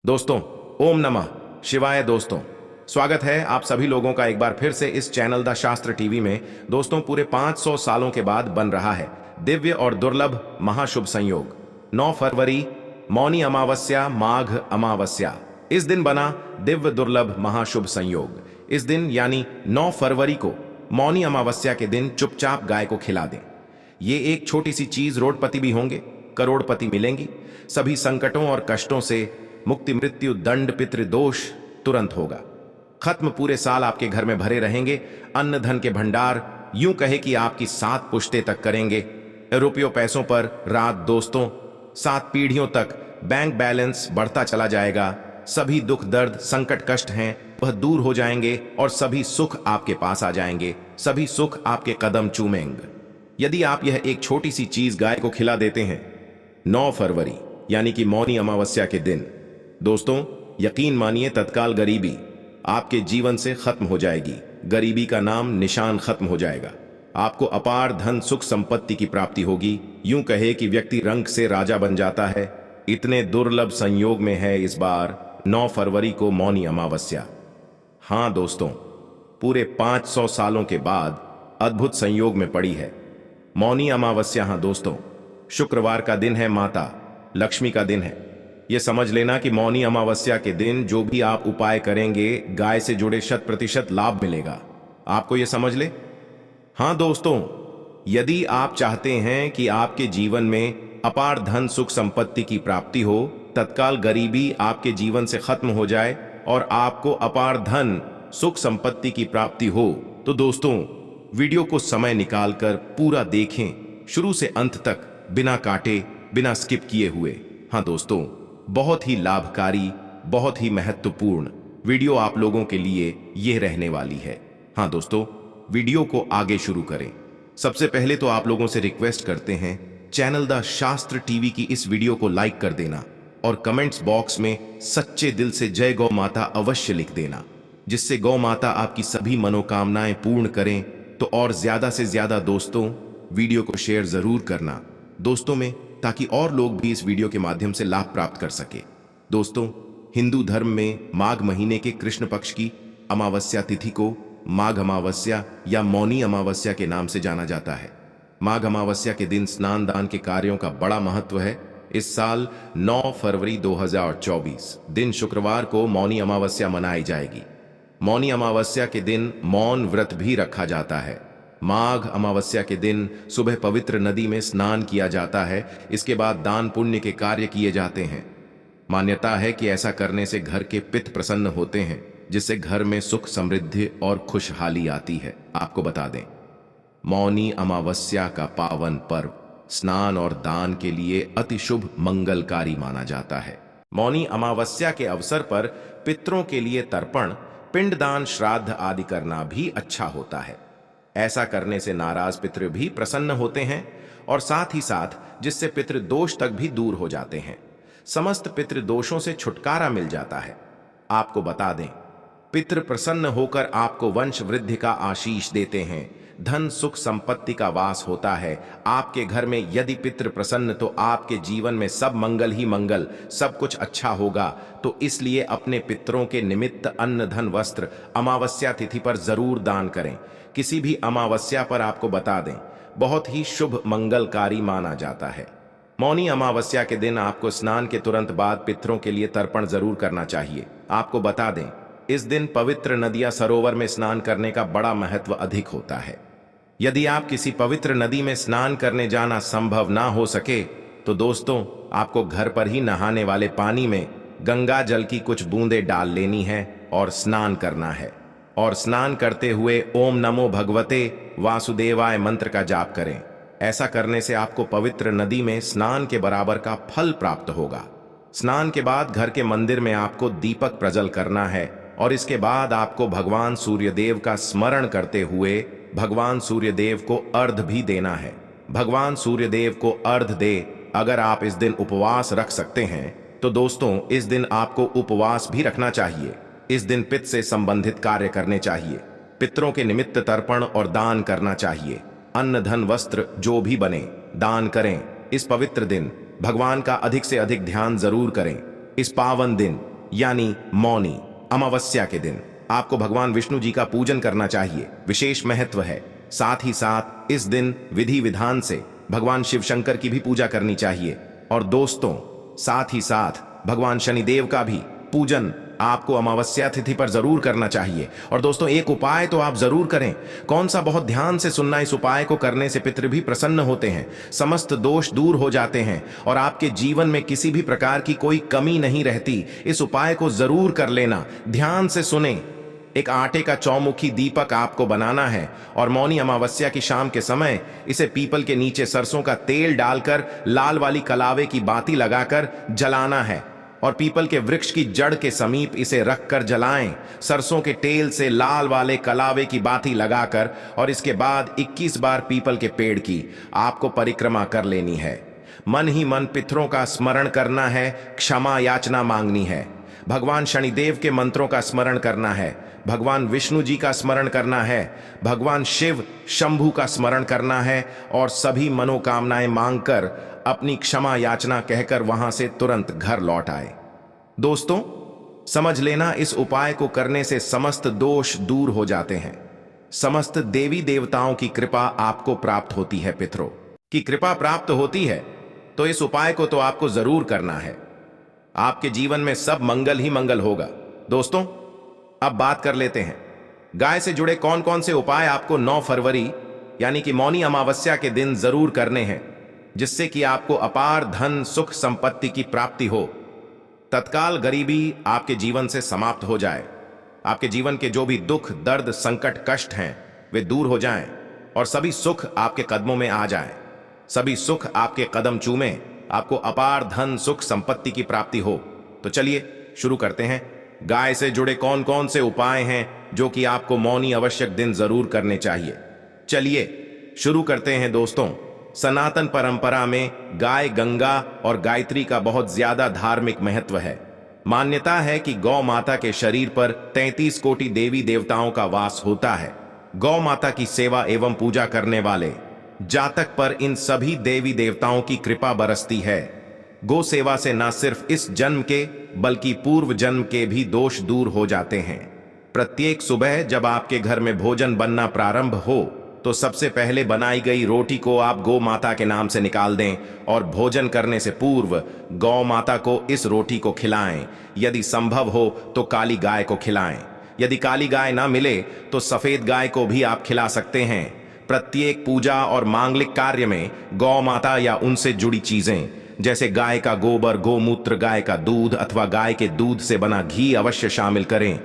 दोस्तों, ओम नमः शिवाय। दोस्तों, स्वागत है आप सभी लोगों का एक बार फिर से इस चैनल द शास्त्र टीवी में। दोस्तों, पूरे 500 सालों के बाद बन रहा है दिव्य और दुर्लभ महाशुभ संयोग। 9 फरवरी, मौनी अमावस्या, माघ अमावस्या। इस दिन बना दिव्य दुर्लभ महाशुभ संयोग। इस दिन यानी 9 फरवरी को मौनी अमावस्या के दिन चुपचाप गाय को खिला दें। ये एक छोटी सी चीज रोडपति भी होंगे, करोड़पति मिलेंगी। सभी संकटों और कष्टों से मुक्ति, मृत्यु, दंड, पितृ दोष तुरंत होगा खत्म। पूरे साल आपके घर में भरे रहेंगे अन्न धन के भंडार। यूं कहे कि आपकी 7 पुश्ते तक करेंगे। रुपयों पैसों पर रात। दोस्तों, 7 पीढ़ियों तक बैंक बैलेंस बढ़ता चला जाएगा। सभी दुख दर्द संकट कष्ट हैं वह दूर हो जाएंगे और सभी सुख आपके पास आ जाएंगे। सभी सुख आपके कदम चूमेंगे यदि आप यह एक छोटी सी चीज गाय को खिला देते हैं 9 फरवरी यानी कि मौनी अमावस्या के दिन। दोस्तों, यकीन मानिए तत्काल गरीबी आपके जीवन से खत्म हो जाएगी। गरीबी का नाम निशान खत्म हो जाएगा। आपको अपार धन सुख संपत्ति की प्राप्ति होगी। यूं कहे कि व्यक्ति रंग से राजा बन जाता है। इतने दुर्लभ संयोग में है इस बार 9 फरवरी को मौनी अमावस्या। हां दोस्तों, पूरे 500 सालों के बाद अद्भुत संयोग में पड़ी है मौनी अमावस्या। हां दोस्तों, शुक्रवार का दिन है, माता लक्ष्मी का दिन है। यह समझ लेना कि मौनी अमावस्या के दिन जो भी आप उपाय करेंगे गाय से जुड़े 100% लाभ मिलेगा। आपको यह समझ ले। हां दोस्तों, यदि आप चाहते हैं कि आपके जीवन में अपार धन सुख संपत्ति की प्राप्ति हो, तत्काल गरीबी आपके जीवन से खत्म हो जाए और आपको अपार धन सुख संपत्ति की प्राप्ति हो, तो दोस्तों वीडियो को समय निकालकर पूरा देखें, शुरू से अंत तक, बिना काटे बिना स्किप किए हुए। हां दोस्तों, बहुत ही लाभकारी, बहुत ही महत्वपूर्ण वीडियो आप लोगों के लिए यह रहने वाली है। हां दोस्तों, वीडियो को आगे शुरू करें। सबसे पहले तो आप लोगों से रिक्वेस्ट करते हैं, चैनल द शास्त्र टीवी की इस वीडियो को लाइक कर देना और कमेंट्स बॉक्स में सच्चे दिल से जय गौ माता अवश्य लिख देना, जिससे गौ माता आपकी सभी मनोकामनाएं पूर्ण करें। तो और ज्यादा से ज्यादा दोस्तों वीडियो को शेयर जरूर करना दोस्तों में, ताकि और लोग भी इस वीडियो के माध्यम से लाभ प्राप्त कर सके। दोस्तों, हिंदू धर्म में माघ महीने के कृष्ण पक्ष की अमावस्या तिथि को माघ अमावस्या या मौनी अमावस्या के नाम से जाना जाता है। माघ अमावस्या के दिन स्नान दान के कार्यों का बड़ा महत्व है। इस साल 9 फरवरी 2024 दिन शुक्रवार को मौनी अमावस्या मनाई जाएगी। मौनी अमावस्या के दिन मौन व्रत भी रखा जाता है। माघ अमावस्या के दिन सुबह पवित्र नदी में स्नान किया जाता है। इसके बाद दान पुण्य के कार्य किए जाते हैं। मान्यता है कि ऐसा करने से घर के पितृ प्रसन्न होते हैं, जिससे घर में सुख समृद्धि और खुशहाली आती है। आपको बता दें, मौनी अमावस्या का पावन पर्व स्नान और दान के लिए अति शुभ मंगलकारी माना जाता है। मौनी अमावस्या के अवसर पर पितरों के लिए तर्पण, पिंडदान, श्राद्ध आदि करना भी अच्छा होता है। ऐसा करने से नाराज पितृ भी प्रसन्न होते हैं और साथ ही साथ जिससे पितृ दोष तक भी दूर हो जाते हैं। समस्त पितृ दोषों से छुटकारा मिल जाता है। आपको बता दें, पितृ प्रसन्न होकर आपको वंश वृद्धि का आशीष देते हैं। धन सुख संपत्ति का वास होता है आपके घर में। यदि पितृ प्रसन्न तो आपके जीवन में सब मंगल ही मंगल, सब कुछ अच्छा होगा। तो इसलिए अपने पितरों के निमित्त अन्न धन वस्त्र अमावस्या तिथि पर जरूर दान करें। किसी भी अमावस्या पर आपको बता दें, बहुत ही शुभ मंगलकारी माना जाता है। मौनी अमावस्या के दिन आपको स्नान के तुरंत बाद पितरों के लिए तर्पण जरूर करना चाहिए। आपको बता दें, इस दिन पवित्र नदियां सरोवर में स्नान करने का बड़ा महत्व अधिक होता है। यदि आप किसी पवित्र नदी में स्नान करने जाना संभव ना हो सके, तो दोस्तों आपको घर पर ही नहाने वाले पानी में गंगा जल की कुछ बूंदें डाल लेनी है और स्नान करना है। और स्नान करते हुए ओम नमो भगवते वासुदेवाय मंत्र का जाप करें। ऐसा करने से आपको पवित्र नदी में स्नान के बराबर का फल प्राप्त होगा। स्नान के बाद घर के मंदिर में आपको दीपक प्रज्वल करना है और इसके बाद आपको भगवान सूर्यदेव का स्मरण करते हुए भगवान सूर्यदेव को अर्घ भी देना है। भगवान सूर्यदेव को अर्घ दे। अगर आप इस दिन उपवास रख सकते हैं तो दोस्तों इस दिन आपको उपवास भी रखना चाहिए। इस दिन पितृ से संबंधित कार्य करने चाहिए। पितरों के निमित्त तर्पण और दान करना चाहिए। अन्न धन वस्त्र जो भी बने दान करें। इस पवित्र दिन भगवान का अधिक से अधिक ध्यान जरूर करें। इस पावन दिन यानी मौनी अमावस्या के दिन आपको भगवान विष्णु जी का पूजन करना चाहिए। विशेष महत्व है। साथ ही साथ इस दिन विधि विधान से भगवान शिव शंकर की भी पूजा करनी चाहिए। और दोस्तों, साथ ही साथ भगवान शनिदेव का भी पूजन आपको अमावस्या तिथि पर जरूर करना चाहिए। और दोस्तों, एक उपाय तो आप जरूर करें। कौन सा? बहुत ध्यान से सुनना। इस उपाय को करने से पितृ भी प्रसन्न होते हैं, समस्त दोष दूर हो जाते हैं और आपके जीवन में किसी भी प्रकार की कोई कमी नहीं रहती। इस उपाय को जरूर कर लेना। ध्यान से सुने। एक आटे का चौमुखी दीपक आपको बनाना है और मौनी अमावस्या की शाम के समय इसे पीपल के नीचे सरसों का तेल डालकर लाल वाली कलावे की बाती लगाकर जलाना है और पीपल के वृक्ष की जड़ के समीप इसे रखकर जलाएं। सरसों के तेल से लाल वाले कलावे की बाती लगाकर और इसके बाद 21 बार पीपल के पेड़ की आपको परिक्रमा कर लेनी है। मन ही मन पितरों का स्मरण करना है, क्षमा याचना मांगनी है, भगवान शनिदेव के मंत्रों का स्मरण करना है, भगवान विष्णु जी का स्मरण करना है, भगवान शिव शंभु का स्मरण करना है और सभी मनोकामनाएं मांगकर अपनी क्षमा याचना कहकर वहां से तुरंत घर लौट आए। दोस्तों, समझ लेना, इस उपाय को करने से समस्त दोष दूर हो जाते हैं। समस्त देवी देवताओं की कृपा आपको प्राप्त होती है। पितरों की कृपा प्राप्त होती है तो इस उपाय को तो आपको जरूर करना है। आपके जीवन में सब मंगल ही मंगल होगा। दोस्तों, अब बात कर लेते हैं गाय से जुड़े कौन कौन से उपाय आपको 9 फरवरी यानी कि मौनी अमावस्या के दिन जरूर करने हैं, जिससे कि आपको अपार धन सुख संपत्ति की प्राप्ति हो, तत्काल गरीबी आपके जीवन से समाप्त हो जाए, आपके जीवन के जो भी दुख दर्द संकट कष्ट हैं वे दूर हो जाएं और सभी सुख आपके कदमों में आ जाएं, सभी सुख आपके कदम चूमें, आपको अपार धन सुख संपत्ति की प्राप्ति हो। तो चलिए शुरू करते हैं। गाय से जुड़े कौन कौन से उपाय हैं जो कि आपको मौनी आवश्यक दिन जरूर करने चाहिए। चलिए शुरू करते हैं। दोस्तों, सनातन परंपरा में गाय गंगा और गायत्री का बहुत ज्यादा धार्मिक महत्व है। मान्यता है कि गौ माता के शरीर पर 33 कोटि देवी देवताओं का वास होता है। गौ माता की सेवा एवं पूजा करने वाले जातक पर इन सभी देवी देवताओं की कृपा बरसती है। गो सेवा से न सिर्फ इस जन्म के बल्कि पूर्व जन्म के भी दोष दूर हो जाते हैं। प्रत्येक सुबह जब आपके घर में भोजन बनना प्रारंभ हो तो सबसे पहले बनाई गई रोटी को आप गौ माता के नाम से निकाल दें और भोजन करने से पूर्व गौ माता को इस रोटी को खिलाएं। यदि संभव हो तो काली गाय को खिलाएं। यदि काली गाय ना मिले तो सफेद गाय को भी आप खिला सकते हैं। प्रत्येक पूजा और मांगलिक कार्य में गौ माता या उनसे जुड़ी चीजें जैसे गाय का गोबर, गोमूत्र, गाय का दूध अथवा गाय के दूध से बना घी अवश्य शामिल करें।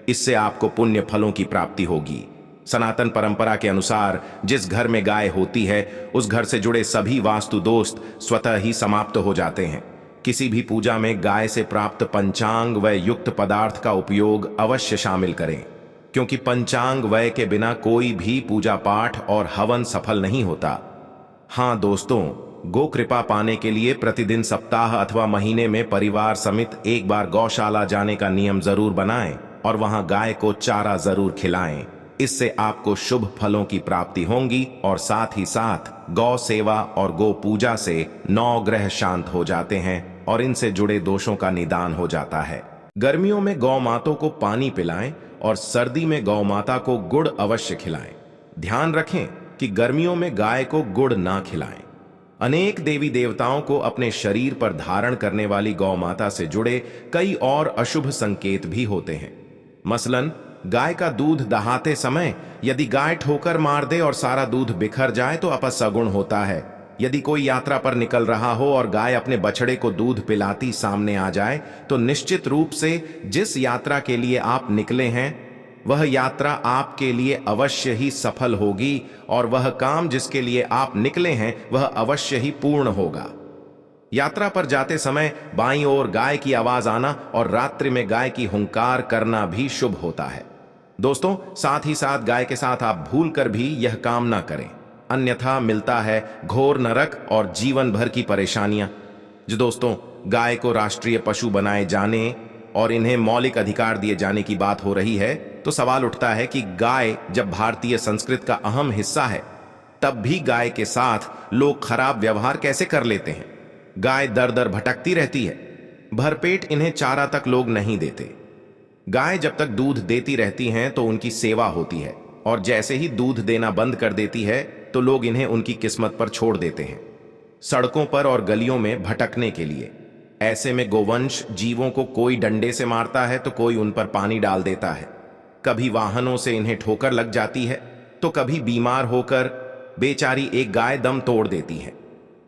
इससे आपको पुण्य फलों की प्राप्ति होगी। सनातन परंपरा के अनुसार जिस घर में गाय होती है उस घर से जुड़े सभी वास्तु दोष स्वतः ही समाप्त हो जाते हैं। किसी भी पूजा में गाय से प्राप्त पंचांग व युक्त पदार्थ का उपयोग अवश्य शामिल करें, क्योंकि पंचांग वय के बिना कोई भी पूजा पाठ और हवन सफल नहीं होता। हाँ दोस्तों, गो कृपा पाने के लिए प्रतिदिन सप्ताह अथवा महीने में परिवार समेत एक बार गौशाला जाने का नियम जरूर बनाएं और वहां गाय को चारा जरूर खिलाएं। इससे आपको शुभ फलों की प्राप्ति होगी और साथ ही साथ गौ सेवा और गो पूजा से 9 ग्रह शांत हो जाते हैं और इनसे जुड़े दोषों का निदान हो जाता है। गर्मियों में गौ मातों को पानी पिलाएं और सर्दी में गौ माता को गुड़ अवश्य खिलाएं। ध्यान रखें कि गर्मियों में गाय को गुड़ ना खिलाएं। अनेक देवी देवताओं को अपने शरीर पर धारण करने वाली गौ माता से जुड़े कई और अशुभ संकेत भी होते हैं। मसलन गाय का दूध दहाते समय यदि गाय ठोकर मार दे और सारा दूध बिखर जाए तो अपशगुन होता है। यदि कोई यात्रा पर निकल रहा हो और गाय अपने बछड़े को दूध पिलाती सामने आ जाए तो निश्चित रूप से जिस यात्रा के लिए आप निकले हैं वह यात्रा आपके लिए अवश्य ही सफल होगी और वह काम जिसके लिए आप निकले हैं वह अवश्य ही पूर्ण होगा। यात्रा पर जाते समय बाईं ओर गाय की आवाज आना और रात्रि में गाय की हुंकार करना भी शुभ होता है। दोस्तों, साथ ही साथ गाय के साथ आप भूल कर भी यह काम ना करें, अन्यथा मिलता है घोर नरक और जीवन भर की परेशानियां। जो दोस्तों, गाय को राष्ट्रीय पशु बनाए जाने और इन्हें मौलिक अधिकार दिए जाने की बात हो रही है तो सवाल उठता है कि गाय जब भारतीय संस्कृति का अहम हिस्सा है तब भी गाय के साथ लोग खराब व्यवहार कैसे कर लेते हैं। गाय दर दर भटकती रहती है, भरपेट इन्हें चारा तक लोग नहीं देते। गाय जब तक दूध देती रहती हैं तो उनकी सेवा होती है, और जैसे ही दूध देना बंद कर देती है तो लोग इन्हें उनकी किस्मत पर छोड़ देते हैं, सड़कों पर और गलियों में भटकने के लिए। ऐसे में गोवंश जीवों को कोई डंडे से मारता है तो कोई उन पर पानी डाल देता है। कभी वाहनों से इन्हें ठोकर लग जाती है तो कभी बीमार होकर बेचारी एक गाय दम तोड़ देती है।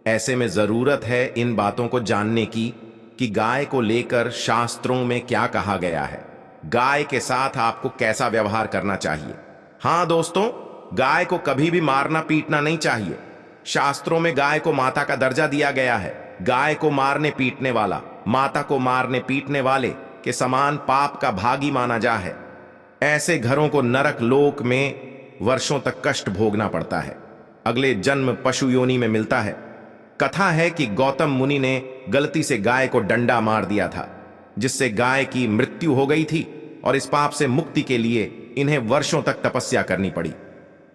ऐसे में जरूरत है इन बातों को जानने की कि गाय को लेकर शास्त्रों में क्या कहा गया है, गाय के साथ आपको कैसा व्यवहार करना चाहिए। हाँ दोस्तों, गाय को कभी भी मारना पीटना नहीं चाहिए। शास्त्रों में गाय को माता का दर्जा दिया गया है। गाय को मारने पीटने वाला माता को मारने पीटने वाले के समान पाप का भागी माना जा है। ऐसे घरों को नरक लोक में वर्षों तक कष्ट भोगना पड़ता है, अगले जन्म पशु योनि में मिलता है। कथा है कि गौतम मुनि ने गलती से गाय को डंडा मार दिया था, जिससे गाय की मृत्यु हो गई थी, और इस पाप से मुक्ति के लिए इन्हें वर्षों तक तपस्या करनी पड़ी।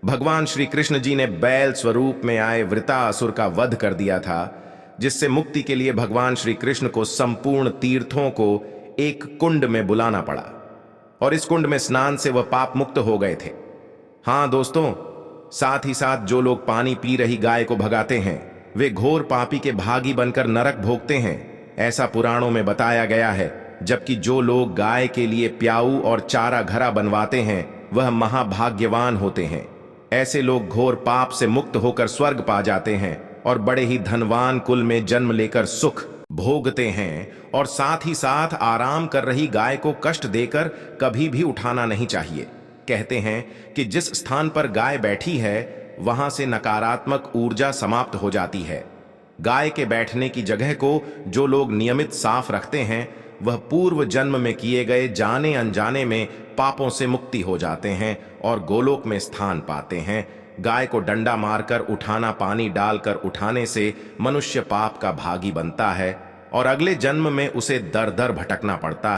भगवान श्री कृष्ण जी ने बैल स्वरूप में आए वृतासुर का वध कर दिया था, जिससे मुक्ति के लिए भगवान श्री कृष्ण को संपूर्ण तीर्थों को एक कुंड में बुलाना पड़ा, और इस कुंड में स्नान से वह पाप मुक्त हो गए थे। हाँ दोस्तों, साथ ही साथ जो लोग पानी पी रही गाय को भगाते हैं वे घोर पापी के भागी बनकर नरक भोगते हैं, ऐसा पुराणों में बताया गया है। जबकि जो लोग गाय के लिए प्याऊ और चारा घरा बनवाते हैं वह महाभाग्यवान होते हैं। ऐसे लोग घोर पाप से मुक्त होकर स्वर्ग पा जाते हैं और बड़े ही धनवान कुल में जन्म लेकर सुख भोगते हैं। और साथ ही साथ आराम कर रही गाय को कष्ट देकर कभी भी उठाना नहीं चाहिए। कहते हैं कि जिस स्थान पर गाय बैठी है वहां से नकारात्मक ऊर्जा समाप्त हो जाती है। गाय के बैठने की जगह को जो लोग नियमित साफ रखते हैं वह पूर्व जन्म में किए गए जाने अनजाने में पापों से मुक्ति हो जाते हैं और गोलोक में स्थान पाते हैं। गाय को डंडा मारकर उठाना, पानी डालकर उठाने से मनुष्य पाप का भागी बनता है और अगले जन्म में उसे दर दर भटकना पड़ता है।